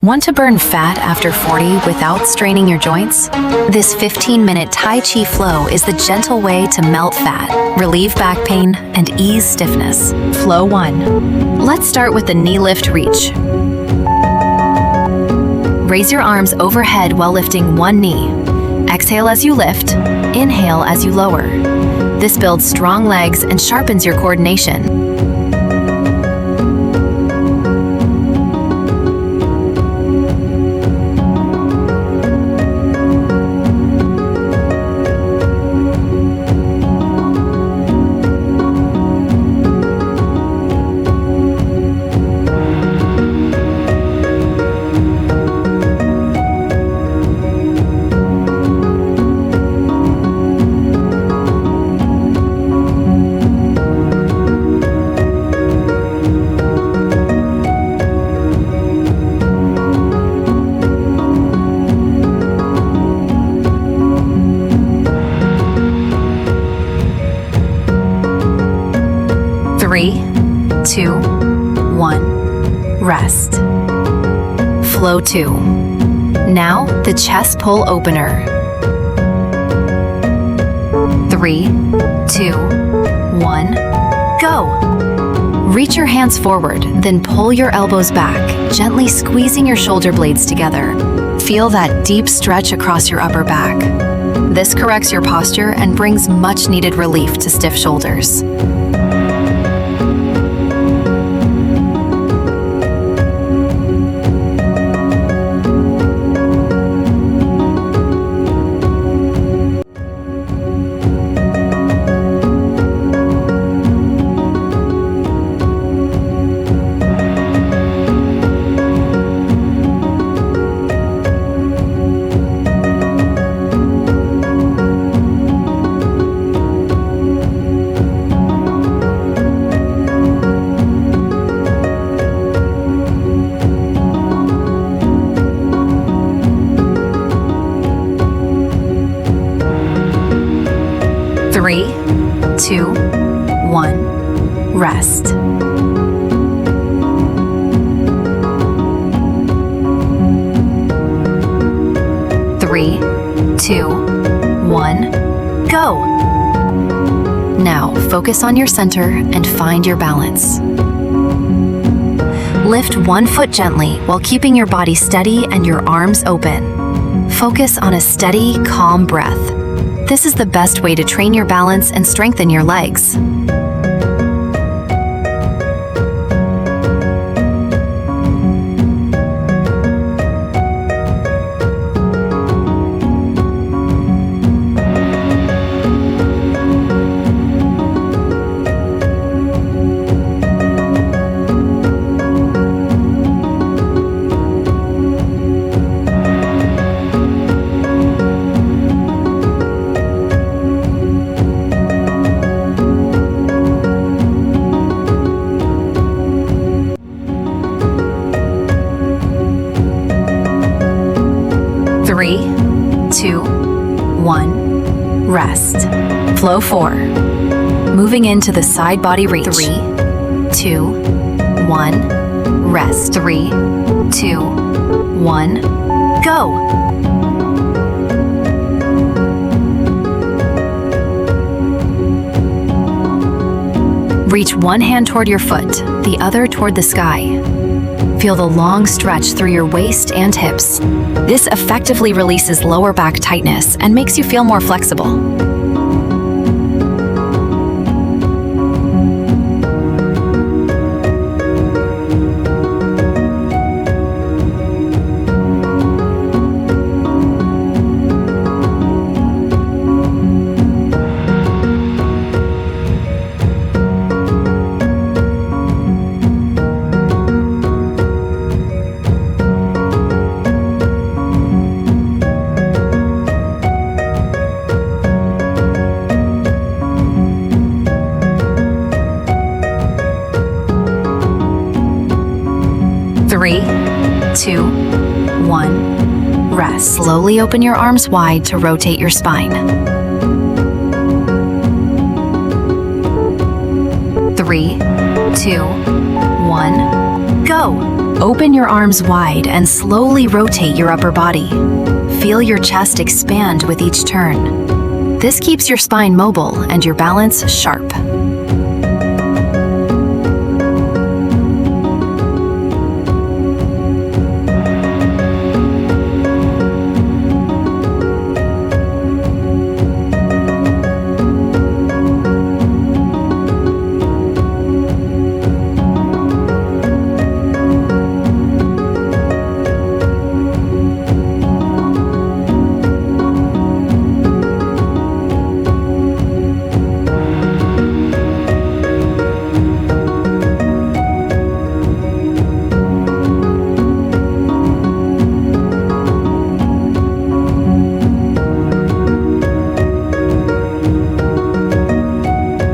Want to burn fat after 40 without straining your joints? This 15-minute Tai Chi flow is the gentle way to melt fat, relieve back pain, and ease stiffness. Flow 1. Let's start with the knee lift reach. Raise your arms overhead while lifting one knee. Exhale as you lift, inhale as you lower. This builds strong legs and sharpens your coordination. Three, two, one, rest. Flow 2. Now the chest pull opener. 3, 2, 1, go. Reach your hands forward, then pull your elbows back, gently squeezing your shoulder blades together. Feel that deep stretch across your upper back. This corrects your posture and brings much needed relief to stiff shoulders. Three, two, one, rest. Three, two, one, go. Now focus on your center and find your balance. Lift one foot gently while keeping your body steady and your arms open. Focus on a steady, calm breath. This is the best way to train your balance and strengthen your legs. 3, 2, 1, rest. Flow 4. Moving into the side body reach. 3, 2, 1, rest. 3, 2, 1, go. Reach one hand toward your foot, the other toward the sky. Feel the long stretch through your waist and hips. This effectively releases lower back tightness and makes you feel more flexible. Three, two, one, rest. Slowly open your arms wide to rotate your spine. 3, 2, 1, Go! Open your arms wide and slowly rotate your upper body. Feel your chest expand with each turn. This keeps your spine mobile and your balance sharp.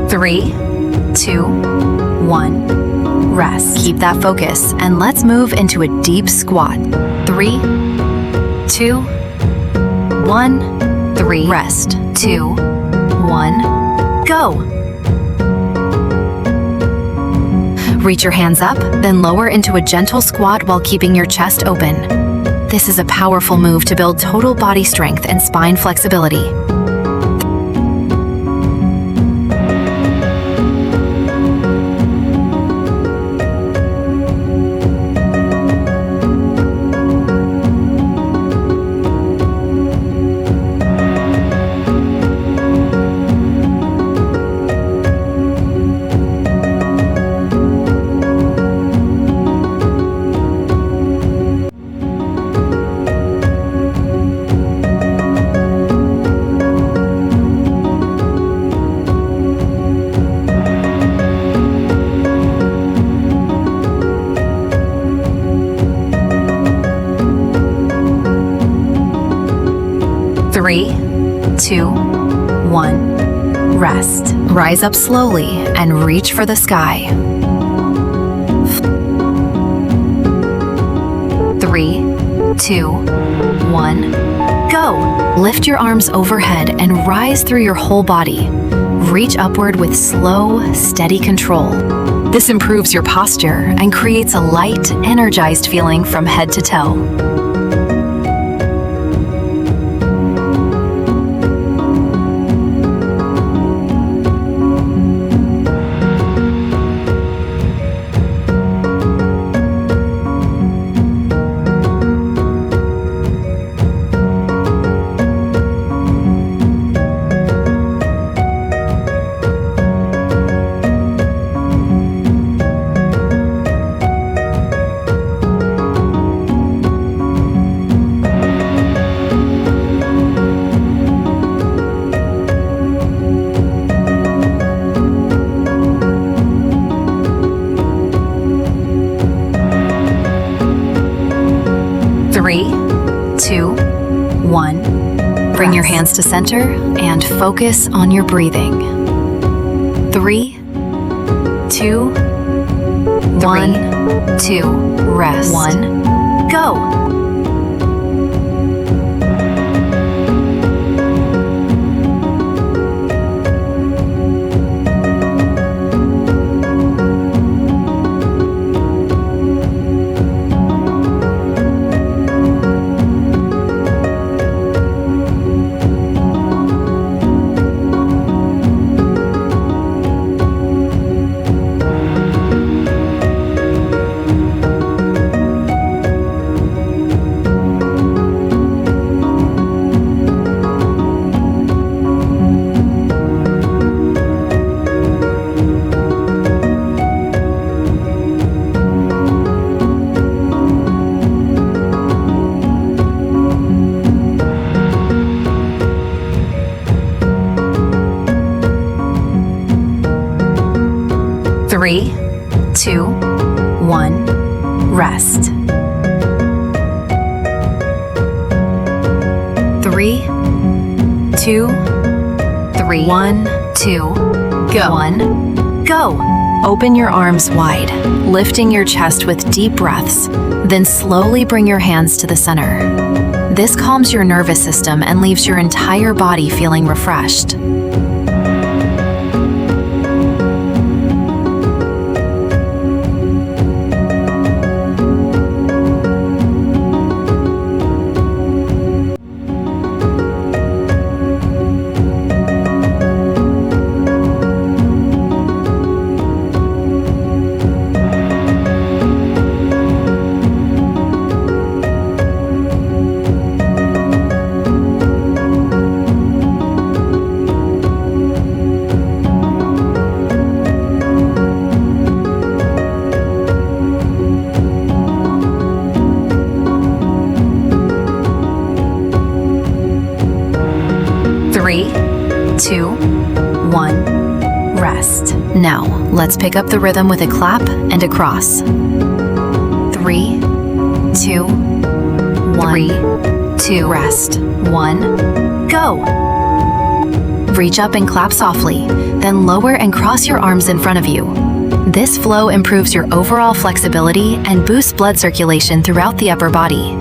Three, two, one, rest. Keep that focus and let's move into a deep squat. 3, 2, 1, 3, rest. 2, 1, go. Reach your hands up, then lower into a gentle squat while keeping your chest open. This is a powerful move to build total body strength and spine flexibility. 3, 2, 1, rest. Rise up slowly and reach for the sky. 3, 2, 1, go. Lift your arms overhead and rise through your whole body. Reach upward with slow, steady control. This improves your posture and creates a light, energized feeling from head to toe. 3, 2, 1. Bring your hands to center and focus on your breathing. 3, 2, 1, 2, rest. 1, go. Three, 2, 1, rest. 3, 2, 3, 1, 2, go. 1, go. Open your arms wide, lifting your chest with deep breaths, then slowly bring your hands to the center. This calms your nervous system and leaves your entire body feeling refreshed. 2, 1, rest. Now, let's pick up the rhythm with a clap and a cross. 3, 2, 1, 3, 2, rest. 1, go. Reach up and clap softly, then lower and cross your arms in front of you. This flow improves your overall flexibility and boosts blood circulation throughout the upper body.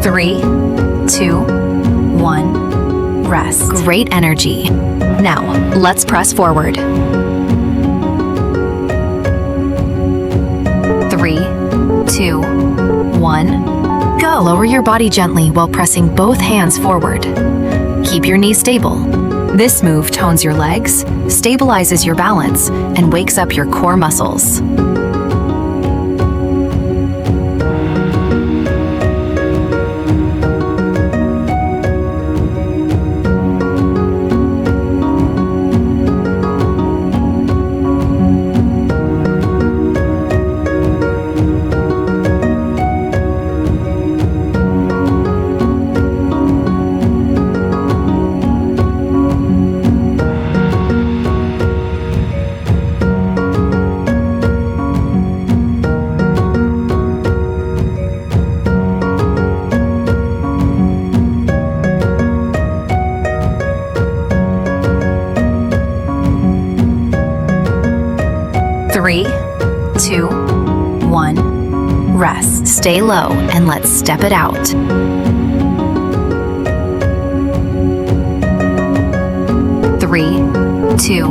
Three, 2, 1, rest. Great energy. Now, let's press forward. 3, 2, 1, go. Lower your body gently while pressing both hands forward. Keep your knees stable. This move tones your legs, stabilizes your balance, and wakes up your core muscles. 3, 2, 1, rest. Stay low and let's step it out. 3, 2,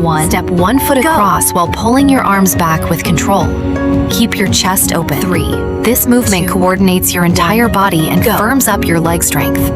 1. Step 1 foot across while pulling your arms back with control. Keep your chest open. 3. This movement coordinates your entire body and firms up your leg strength.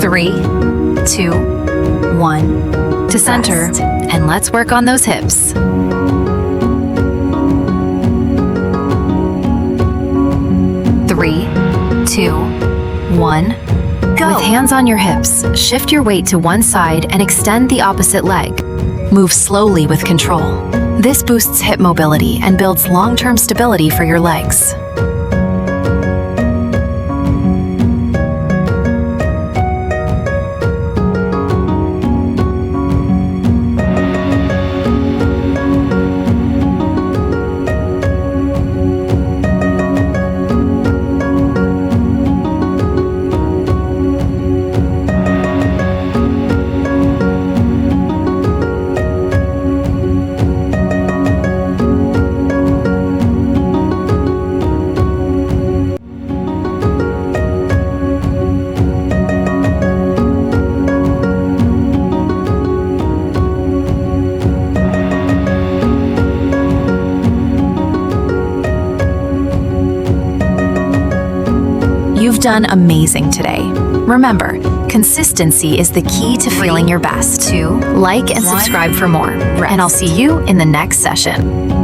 3, 2, 1, to center, rest. And let's work on those hips. 3, 2, 1, go. With hands on your hips, shift your weight to one side and extend the opposite leg. Move slowly with control. This boosts hip mobility and builds long-term stability for your legs. You've done amazing today. Remember, consistency is the key to feeling your best. 2, like and subscribe for more. And I'll see you in the next session.